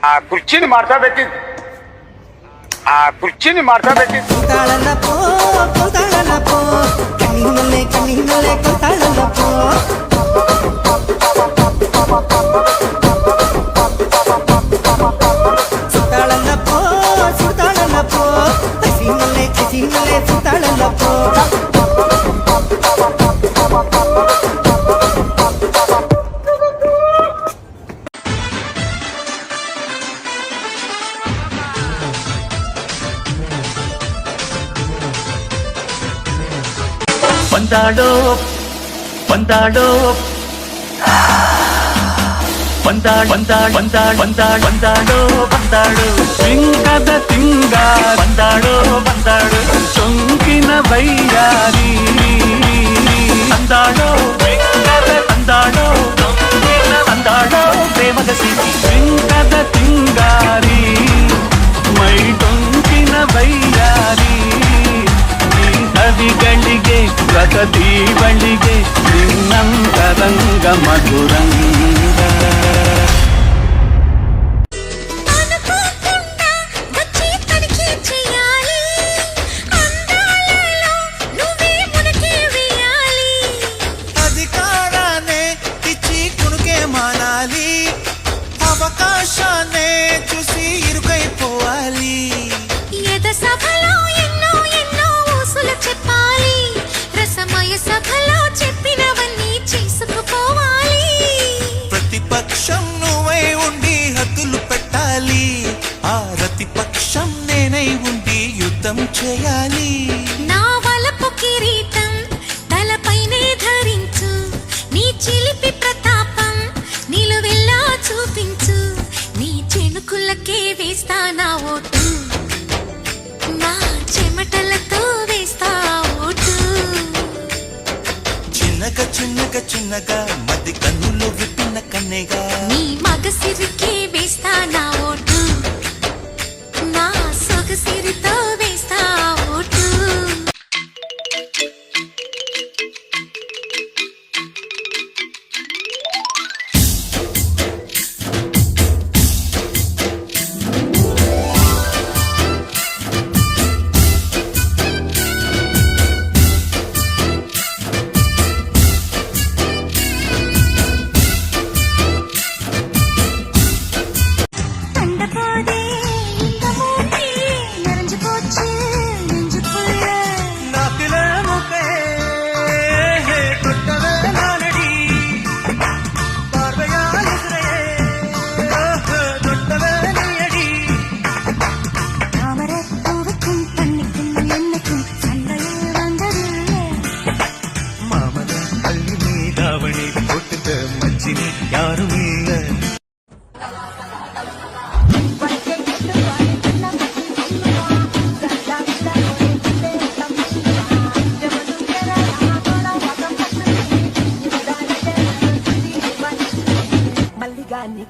ಆ ಕುರ್ಚಿನಿ ಮಾಡ್ಸಬೇಕಿತ್ತು ಕೊತಾಳಲ್ಲ ಪೋ ಕಣ್ಣಿನಲ್ಲೇ ಕೊತಾಳಲ್ಲ ಪೋ ಸುತ್ತಾಳಲ್ಲ ಪೋ ಹಸಿನಲ್ಲೇ ಸುತ್ತಾಳಲ್ಲ ಪೋ ಬಂದಾಡೋ ಬಂದಾಡೋ ಸಿಂಗದ ತಿಂಗ ಬಂದಾಡೋ ಚೊಂಕಿನ ಬೈಯಾರಿ ಅಂದಾಡೋ ಅಂದಾಡೋ ಪ್ರೇಮದ ಸಿಹಿ ಸಿಂಗದ ತಿಂಗಾರಿ ಮೈ ಟೊಂಕಿನ ಬೈಯಾರಿ ಕವಿಗಳಿಗೆ ಪ್ರಗತಿ ಬಳಿಗೆ ನಿನ್ನಂತರಂಗ ಮಧುರಂಗ అధికారాన్ని ఇచ్చి కునుకే మానాలి అవకాశాన్ని చూసి ఇరుకైపోవాలి చెప్పాలి రసమయ సభలో చెప్పినవన్నీ చేసుకుపోవాలి ప్రతిపక్షం నువ్వై ఉండి హద్దులు పెట్టాలి ఆ ప్రతిపక్షం నేనై ఉండి యుద్ధం చేయాలి నా వలపు కిరీటం తలపైనే ధరించు నీ చిలిపి ప్రతాపం నిలువెల్లా చూపించు నీ చెనుకులకే వేస్తా నా ఓటు నా చెమటలతో చిన్నగా మధ్య కన్నుల్లో విప్పిన కన్నెగా నీ మగసిరికి వేస్తా నా ఓటు నా సొగసిరితో వేస్తా ఓటు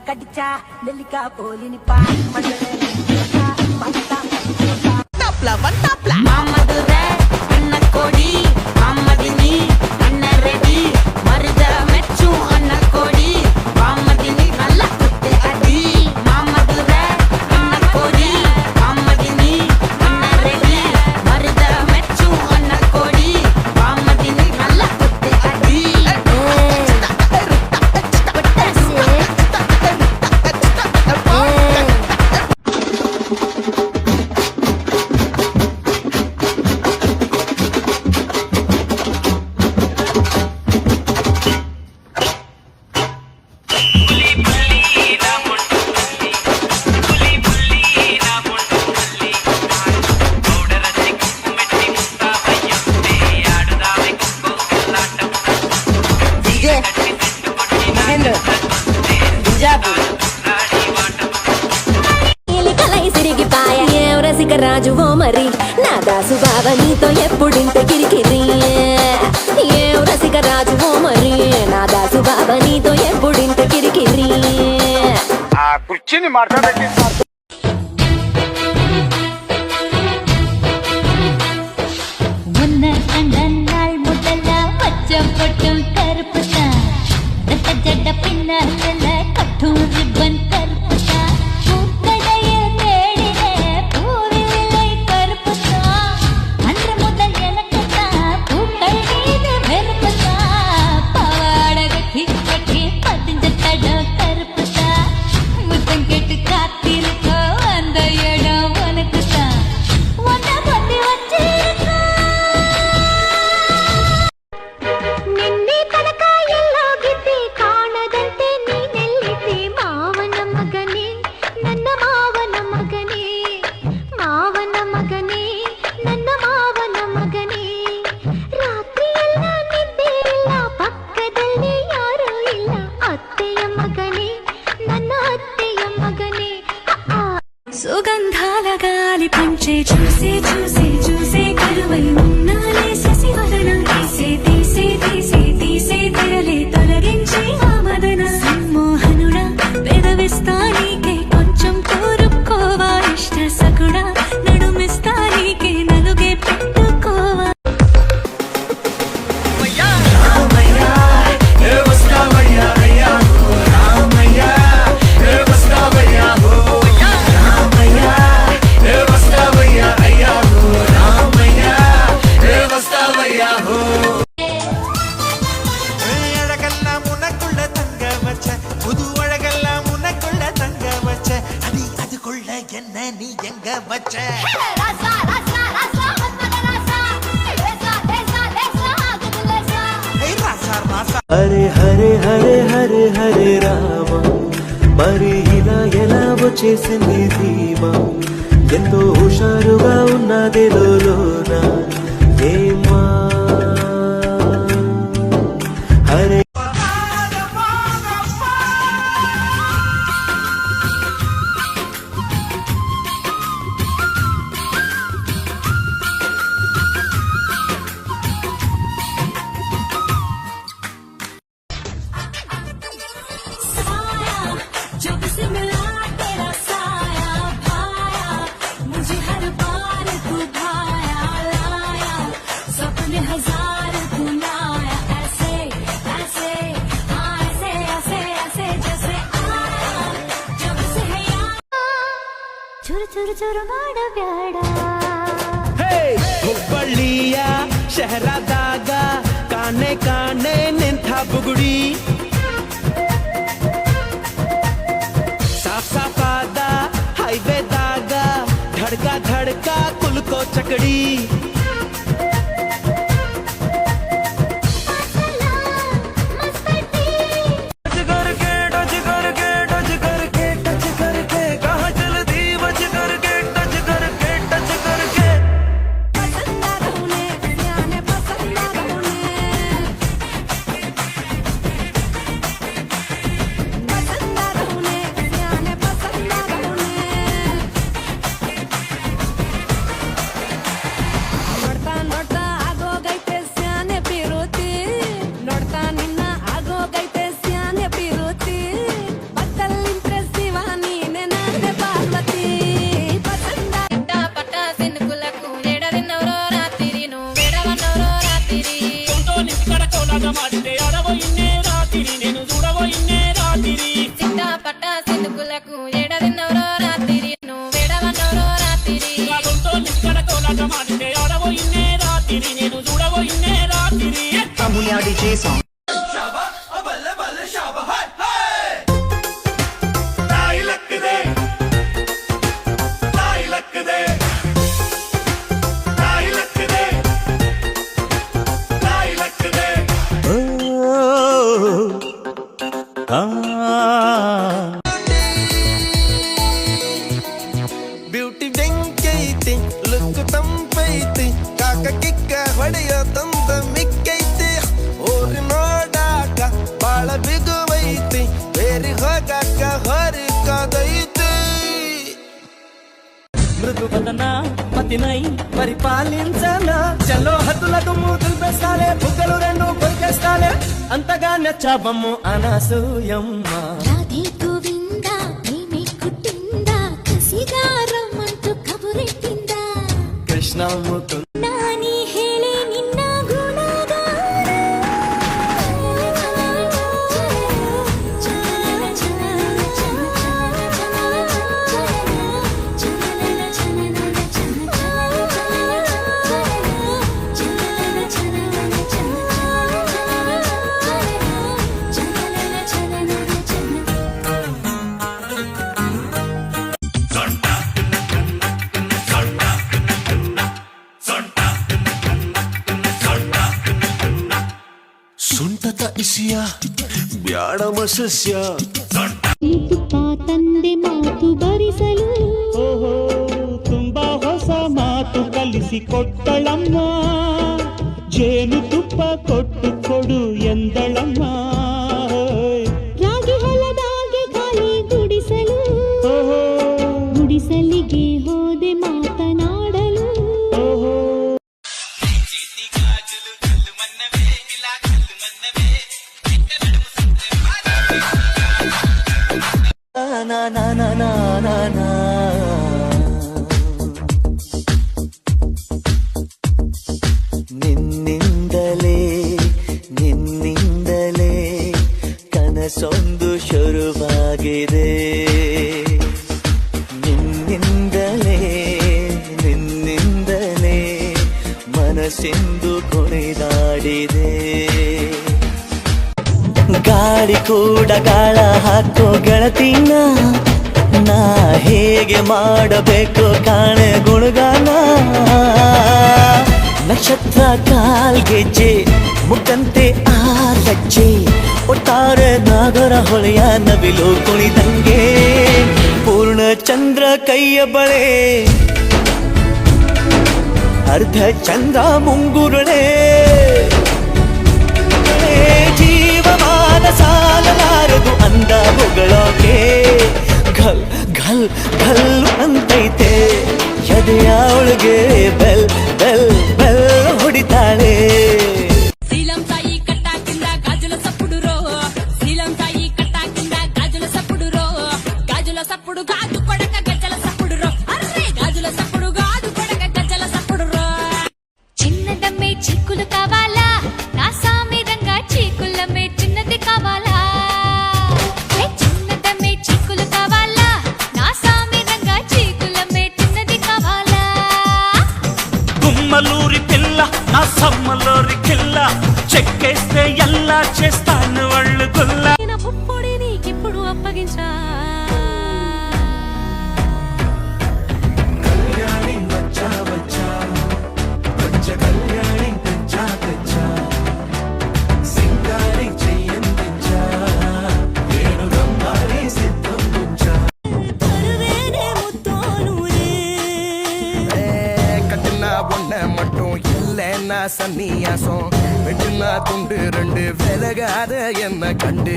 కడిచా నెల్లికా పోలిని పా మామదురే అన్న కోడి మామదిని అన్న రెడ్డి మరుద మెచ్చు అన్న కోడి మామదిని నల్ల కుత్తే అడి మామదురే అన్న కోడి మామదిని అన్న రెడ్డి మరుద మెచ్చు అన్న కోడి మామదిని నల్ల కుత్తే అడి రాజువో మరి నా దాసు బావ నీతో ఎప్పుడింత కిరికిరి ఏం రసిక రాజువో మరి నా దాసు బావ నీతో ఎప్పుడింత కిరికిరి ఆ కుర్చీని మార్చబెట్టి जड्ड पिन्ना कठोर रिबन कर సుగంధాల గాలి పంచే చూసే చూసే చూసే కరువై ఉన్నాలే శశివదనం తీసే తీసే తీసే తీసే తెరలే తొలగించే ఆ మదన సమ్మోహనుడా పెదవిస్తా నీకే కొంచెం కోరుకోవా ఇష్ట సకుడా నడుమిస్తా నీకే నలుగే పెట్టుకోవా அழகெல்லாம் உனக்குள்ள தங்க வச்ச புது அழகெல்லாம் உனக்குள்ள தங்க வச்ச அடி அதுக்குள்ள என்ன நீ எங்க வச்ச హరే హరే హరే హరే హరే రామ మరి ఇలా ఎలా వచ్చేసింది ధీమా ఎంతో హుషారుగా ఉన్నది లోన ఏమా హరే जब से मिला तेरा साया भाया मुझे हर बार तू भाया लाया सपने हजार तू लाया ऐसे ऐसे हाँ ऐसे ऐसे ऐसे जैसे आया जब से है यार चुर चुर चुर माड़ ब्याड़ा ಹುಬ್ಬಳ್ಳಿಯ ಶಹರದಾಗ ಕಾಣೆ ಕಾಣೆ ನಿಂತ ಬುಗುಡಿ ಸಾಫ್ ಸಾಫಾದ ಹೈವೇದಾಗ ಧಡ್ಕ ಧಡ್ಕ ಕುಲ್ಕೋ ಚಕಡಿ ಬ್ಯೂಟಿ ಬೆಂಕೈತಿ ಲುಕ್ ತಂಪೈತಿ ಕಾಕ ಕಿಕ್ಕ ಹೊಡೆಯೋ ತಂದ ಮಿಕ್ಕೈತಿ ಊರಿ ನೋಡಾಕ ಬಾಳ ಬಿಗುವೈತಿ ಬೇರಿ ಹೋಗಾಕ ಹೊರಿಕದೈತಿ మృదువదన పతినై పరిపాలించనా చలో హద్దులకు మూతులు పెస్తాలే బుగ్గలు రెండు కొరికేస్తాలే అంతగా నచ్చాబమ్ము అనసూయమ్మ రాధే గోవింద ప్రేమే కుట్టిందా కసిగా రమ్మంటూ కబురెట్టిందా కృష్ణ ముకుంద నాని ಹೇಳೆ ನಿನ್ನ ಗುಣಗಾನ ಸುಂಟತ ಇಸಿಯ ಬ್ಯಾಡಮ ಸಸ್ಯ ತುಪ್ಪ ತಂದೆ ಮಾತು ಭರಿಸಲು ಓಹೋ ತುಂಬಾ ಹೊಸ ಮಾತು ಕಲಿಸಿಕೊಟ್ಟಳಮ್ಮ ಜೇನು ತುಪ್ಪ ಕೊಟ್ಟು ಕೊಡು ಎಂದಳಮ್ಮ ರಾಗಿ ಹೊಲದಾಗೆ ಖಾಲಿ ಗುಡಿಸಲು ಓಹೋ ಗುಡಿ ಗುಡಿಸಲಿಗೆ ಹೋದೆ ಮಾತನಾಡಲು. ನಾ ನಾ ನಾ ನಾ ನಾ ನಾ. ನಿನ್ನಿಂದಲೇ ನಿನ್ನಿಂದಲೇ ಕನಸೊಂದು ಶುರುವಾಗಿದೆ. ನಿನ್ನಿಂದಲೇ ನಿನ್ನಿಂದಲೇ ಮನಸ್ಸೆಂದು ಕುಣಿದಾಡಿದೆ. ಗಾಳಿ ಕೂಡ ಗಾಳ ಹಾಕೋ ಗೆಳತಿನ, ನಾ ಹೇಗೆ ಮಾಡಬೇಕು ಕಾಣೆ ಗುಣಗಾನ. ನಕ್ಷತ್ರ ಕಾಲ್ಗೆಜ್ಜೆ ಮುಖಂತೆ ಆ ಲಜ್ಜೆ, ಒಟ್ಟಾರೆ ನಾಗರ ಹೊಳೆಯ ನವಿಲು ಕುಣಿದಂಗೆ. ಪೂರ್ಣ ಚಂದ್ರ ಕೈಯ ಬಳೆ, ಅರ್ಧ ಚಂದ್ರ ಮುಂಗುರುಳೆ. ಜೀವಮಾನ ಸಾಲಲಾರದು ಅಂದ ಹೊಗಳೋಕೆ. ಘಲ್ ಘಲ್ ಘಲ್ ಅಂತೈತೆ ಎದೆಯ ಒಳಗೆ ಬೆಲ್ ಬೆಲ್ ಬೆಲ್ ಹೊಡಿತಾಳೆ. శ్రీలం సాయి కట్టా కింద గాజుల సప్పుడు రో, శ్రీలం సాయి కట్టా కింద గాజుల సప్పుడు రో, గాజుల సప్పుడు గాజు కొడక గజ్జల సప్పుడు రో, అర్రే గాజుల సప్పుడు గాజు కొడక గజ్జల సప్పుడు రో. చిన్నదమ్మే చీకులు కావాలా, నా సామి రంగా చీకులమ్మే చిన్నది కావాలా. చిన్నదమ్మే చీకులు కావాలా, నా సామి రంగా చీకులమ్మే చిన్నది కావాలా. గుమ్మలూరి పిల్ల నా సమ్మలూరి కిల్ల, చెక్కేస్తే ఎలా చేస్తాను వాళ్ళు గుల్ల. పుప్పొడి నీకిప్పుడు అప్పగించా. சன்னியாசம் வெட்டுனா துண்டு ரெண்டு விலகாத என்ன கண்டு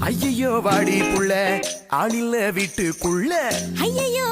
ஐயோ வாடி புள்ள ஆளில்ல வீட்டுக்குள்ள ஐயோ